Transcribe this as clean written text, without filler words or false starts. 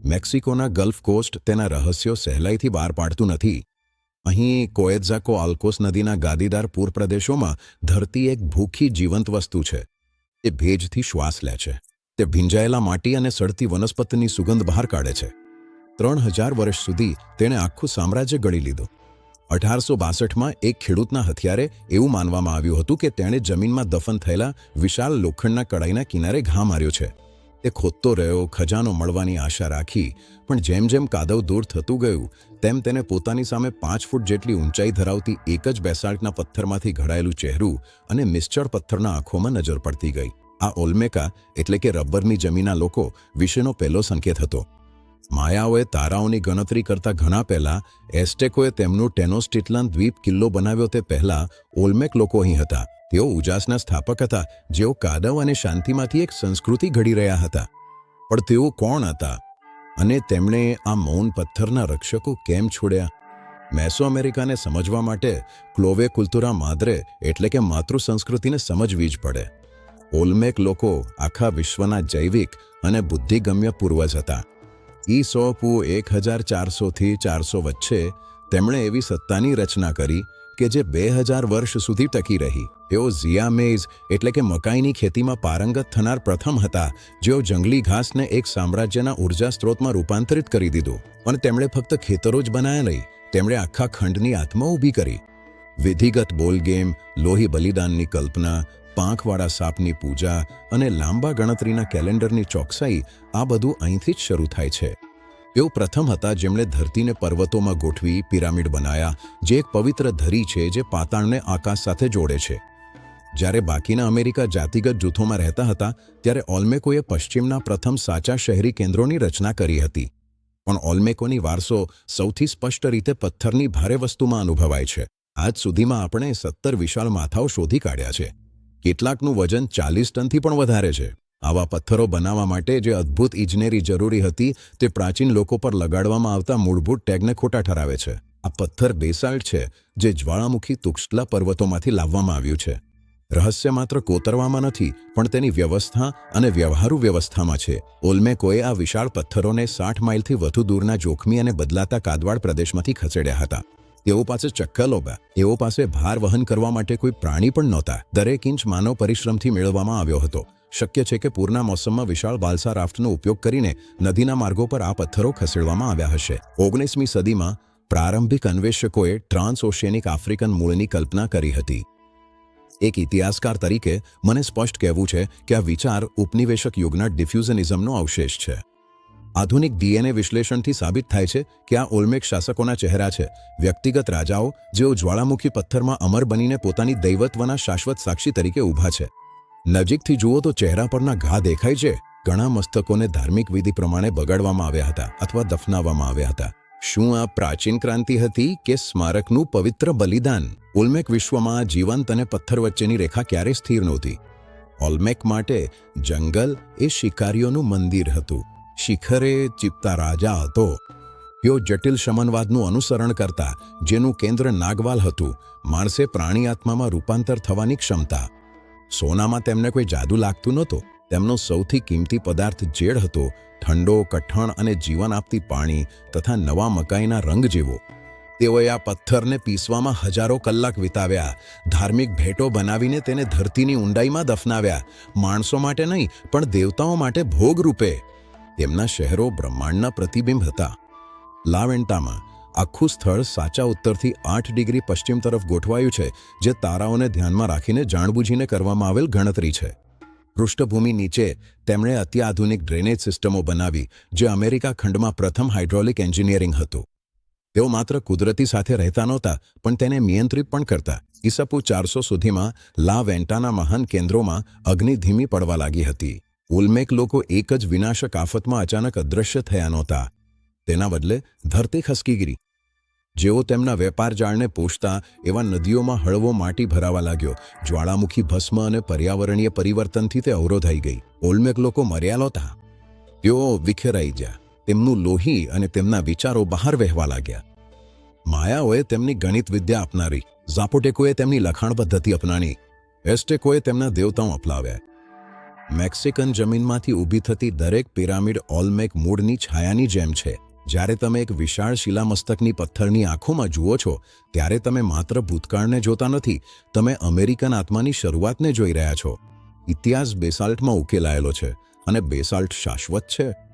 મેક્સિકોના gulf cost તેના રહસ્યો સહેલાઈથી બહાર પાડતું નથી. અહીં કોએત્ઝાકોઆલ્કોસ નદીના ગાદીદાર પૂર પ્રદેશોમાં ધરતી એક ભૂખી જીવંત વસ્તુ છે. એ ભેજથી શ્વાસ લે છે. તે ભીંજાયેલા માટી અને સડતી વનસ્પતિની સુગંધ બહાર કાઢે છે. 3000 વર્ષ સુધી તેણે આખું સામ્રાજ્ય ગળી લીધું. 1862માં એક ખેડૂતના હથિયારે એવું માનવામાં આવ્યું હતું કે તેણે જમીનમાં દફન થયેલા વિશાળ લોખંડના કડાઈના કિનારે ઘા માર્યો છે. તે ખોદતો રહ્યો, ખજાનો મળવાની આશા રાખી, પણ જેમ જેમ કાદવ દૂર થતું ગયું તેમ તેને પોતાની સામે 5 ફૂટ જેટલી ઊંચાઈ ધરાવતી એક જ બેસાલ્ટના પથ્થરમાંથી ઘડાયેલું ચહેરું અને નિશ્ચળ પથ્થરના આંખોમાં નજર પડતી ગઈ. આ ઓલ્મેકા એટલે કે રબ્બરની જમીનના લોકો વિશેનો પહેલો સંકેત હતો. માયાઓએ તારાઓની ગણતરી કરતા ઘણા પહેલા એસ્ટેકોએ તેમનું ટેનોસ્ટિટલાન દ્વીપ કિલ્લો બનાવ્યો તે પહેલા ઓલ્મેક લોકો અહીં હતા. તેઓ ઉજાસના સ્થાપક હતા, જેઓ કાદવ અને શાંતિમાંથી એક સંસ્કૃતિ ઘડી રહ્યા હતા. પણ તેઓ કોણ હતા અને તેમણે આ મૌન પથ્થરના રક્ષકો કેમ છોડ્યા? મેસો અમેરિકાને સમજવા માટે ક્લોવે કુલ્તુરા માદ્રે એટલે કે માતૃ સંસ્કૃતિને સમજવી જ પડે. ઓલ્મેક લોકો આખા વિશ્વના જૈવિક અને બુદ્ધિગમ્ય પૂર્વજ હતા. ઈસોપુ 1400થી 400 વચ્ચે તેમણે એવી સત્તાની રચના કરી કે જે 2000 વર્ષ સુધી ટકી રહી. તેઓ ઝિયામેઝ એટલે કે મકાઈની ખેતીમાં પારંગત થનાર પ્રથમ હતા, જેઓ જંગલી ઘાસને એક સામ્રાજ્યના ઉર્જા સ્ત્રોતમાં રૂપાંતરિત કરી દીધું. અને તેમણે ફક્ત ખેતરો જ બનાવ્યા નહીં, તેમણે આખા ખંડની આત્મા ઊભી કરી. વિધિગત બોલ ગેમ, લોહી બલિદાનની કલ્પના, પાંખવાળા સાપની પૂજા અને લાંબા ગણતરીના કેલેન્ડરની ચોકસાઈ, આ બધું અહીંથી જ શરૂ થાય છે. તેઓ પ્રથમ હતા જેમણે ધરતીને પર્વતોમાં ગોઠવી પિરામિડ બનાવ્યા, જે એક પવિત્ર ધરી છે જે પાતાળને આકાશ સાથે જોડે છે. જ્યારે બાકીના અમેરિકા જાતિગત જૂથોમાં રહેતા હતા, ત્યારે ઓલ્મેકોએ પશ્ચિમના પ્રથમ સાચા શહેરી કેન્દ્રોની રચના કરી હતી. પણ ઓલ્મેકોની વારસો સૌથી સ્પષ્ટ રીતે પથ્થરની ભારે વસ્તુમાં અનુભવાય છે. આજ સુધીમાં આપણે 17 વિશાળ માથાઓ શોધી કાઢ્યા છે. કેટલાકનું વજન 40 ટનથી પણ વધારે છે. આવા પથ્થરો બનાવવા માટે જે અદ્ભુત ઇજનેરી જરૂરી હતી તે પ્રાચીન લોકો પર લગાડવામાં આવતા મૂળભૂત ટેગને ખોટા ઠરાવે છે. આ પથ્થર બેસાલ્ટ છે જે જ્વાળામુખી તુક્ષ્લા પર્વતોમાંથી લાવવામાં આવ્યું છે. રહસ્ય માત્ર કોતરવામાં નથી, પણ તેની વ્યવસ્થા અને વ્યવહારુ વ્યવસ્થામાં છે. ઓલ્મેકોએ આ વિશાળ પથ્થરોને 60 માઇલથી વધુ દૂરના જોખમી અને બદલાતા કાદવાળ પ્રદેશમાંથી ખસેડ્યા હતા. તેઓ પાસે ચક્કલો હતા. તેઓ પાસે ભાર વહન કરવા માટે કોઈ પ્રાણી પણ નહોતા. દરેક ઇંચ માનવ પરિશ્રમથી મેળવવામાં આવ્યો હતો. શક્ય છે કે પૂરના મોસમમાં વિશાળ બાલસા રાફ્ટનો ઉપયોગ કરીને નદીના માર્ગો પર આ પથ્થરો ખસેડવામાં આવ્યા હશે. 19મી સદીમાં પ્રારંભિક અન્વેષકોએ ટ્રાન્સઓશિયાનિક આફ્રિકન મૂળની કલ્પના કરી હતી. એક ઇતિહાસકાર તરીકે મને સ્પષ્ટ કહેવું છે કે આ વિચાર ઉપનિવેશક યુગના ડિફ્યુઝનિઝમનો અવશેષ છે. આધુનિક ડીએનએ વિશ્લેષણથી સાબિત થાય છે કે આ ઓલ્મેક શાસકોના ચહેરા છે. વ્યક્તિગત રાજાઓ જેઓ જ્વાળામુખી પથ્થરમાં અમર બનીને પોતાની દૈવત્વના શાશ્વત સાક્ષી તરીકે ઊભા છે. નજીકથી જુઓ તો ચહેરા પરના ઘા દેખાય છે. ઘણા મસ્તકોને ધાર્મિક વિધિ પ્રમાણે બગાડવામાં આવ્યા હતા અથવા દફનાવવામાં આવ્યા હતા. શું આ પ્રાચીન ક્રાંતિ હતી કે સ્મારકનું પવિત્ર બલિદાન? ઓલ્મેક વિશ્વમાં જીવંત અને પથ્થર વચ્ચેની રેખા ક્યારેય સ્થિર નહોતી. ઓલ્મેક માટે જંગલ એ શિકારીઓનું મંદિર હતું. શિખરે ચીપતા રાજા હતો. તેઓ જટિલ શમનવાદનું અનુસરણ કરતા, જેનું કેન્દ્ર નાગવાલ હતું. માણસે પ્રાણી આત્મામાં રૂપાંતર થવાની ક્ષમતા. સોનામાં તેમને કોઈ જાદુ લાગતું નહોતું. તેમનો સૌથી કિંમતી પદાર્થ જેડ હતો, ઠંડો, કઠણ અને જીવન આપતી પાણી તથા નવા મકાઈના રંગ જેવો. તેઓએ આ પથ્થરને પીસવામાં હજારો કલાક વિતાવ્યા. ધાર્મિક ભેટો બનાવીને તેને ધરતીની ઊંડાઈમાં દફનાવ્યા. માણસો માટે નહીં, પણ દેવતાઓ માટે ભોગ રૂપે. તેમના શહેરો બ્રહ્માંડના પ્રતિબિંબ હતા. લા વેન્ટામાં આખું સ્થળ સાચા ઉત્તરથી 8 ડિગ્રી પશ્ચિમ તરફ ગોઠવાયું છે, જે તારાઓને ધ્યાનમાં રાખીને જાણબૂજીને કરવામાં આવેલ ગણતરી છે. પૃષ્ઠભૂમિ નીચે તેમણે અત્યાધુનિક ડ્રેનેજ સિસ્ટમો બનાવી, જે અમેરિકા ખંડમાં પ્રથમ હાઇડ્રોલિક એન્જિનિયરિંગ હતું. તેઓ માત્ર કુદરતી સાથે રહેતા નહોતા, પણ તેને નિયંત્રિત પણ કરતા. ઈસપૂ 400 સુધીમાં લા વેન્ટાના મહાન કેન્દ્રોમાં અગ્નિ ધીમી પડવા લાગી હતી. ઓલ્મેક લોકો એક જ વિનાશક આફતમાં અચાનક અદૃશ્ય થયા નહોતા. તેના બદલે ધરતી ખસકી ગઈ. જેઓ તેમના વેપાર જાળને પોષતા એવા નદીઓમાં હળવો માટી ભરાવા લાગ્યો. જ્વાળામુખી ભસ્મ અને પર્યાવરણીય પરિવર્તનથી તે અવરોધાઈ ગઈ. ઓલ્મેક લોકો મર્યા નહોતા. તેઓ વિખેરાઈ ગયા. તેમનું લોહી અને તેમના વિચારો બહાર વહેવા લાગ્યા. માયાઓએ તેમની ગણિત વિદ્યા અપનાવી. ઝાપોટેકોએ તેમની લખાણ પદ્ધતિ અપનાવી. એસ્ટેકોએ તેમના દેવતાઓ અપનાવ્યા. મેક્સિકન જમીનમાંથી ઊભી થતી દરેક પિરામિડ ઓલ્મેક મૂળની છાયાની જેમ છે. જ્યારે તમે એક વિશાળ શિલામસ્તકની પથ્થરની આંખોમાં જુઓ છો ત્યારે તમે માત્ર ભૂતકાળને જોતા નથી, તમે અમેરિકન આત્માની શરૂઆતને જોઈ રહ્યા છો. ઇતિહાસ બેસાલ્ટમાં ઉકેલાયેલો છે અને બેસાલ્ટ શાશ્વત છે.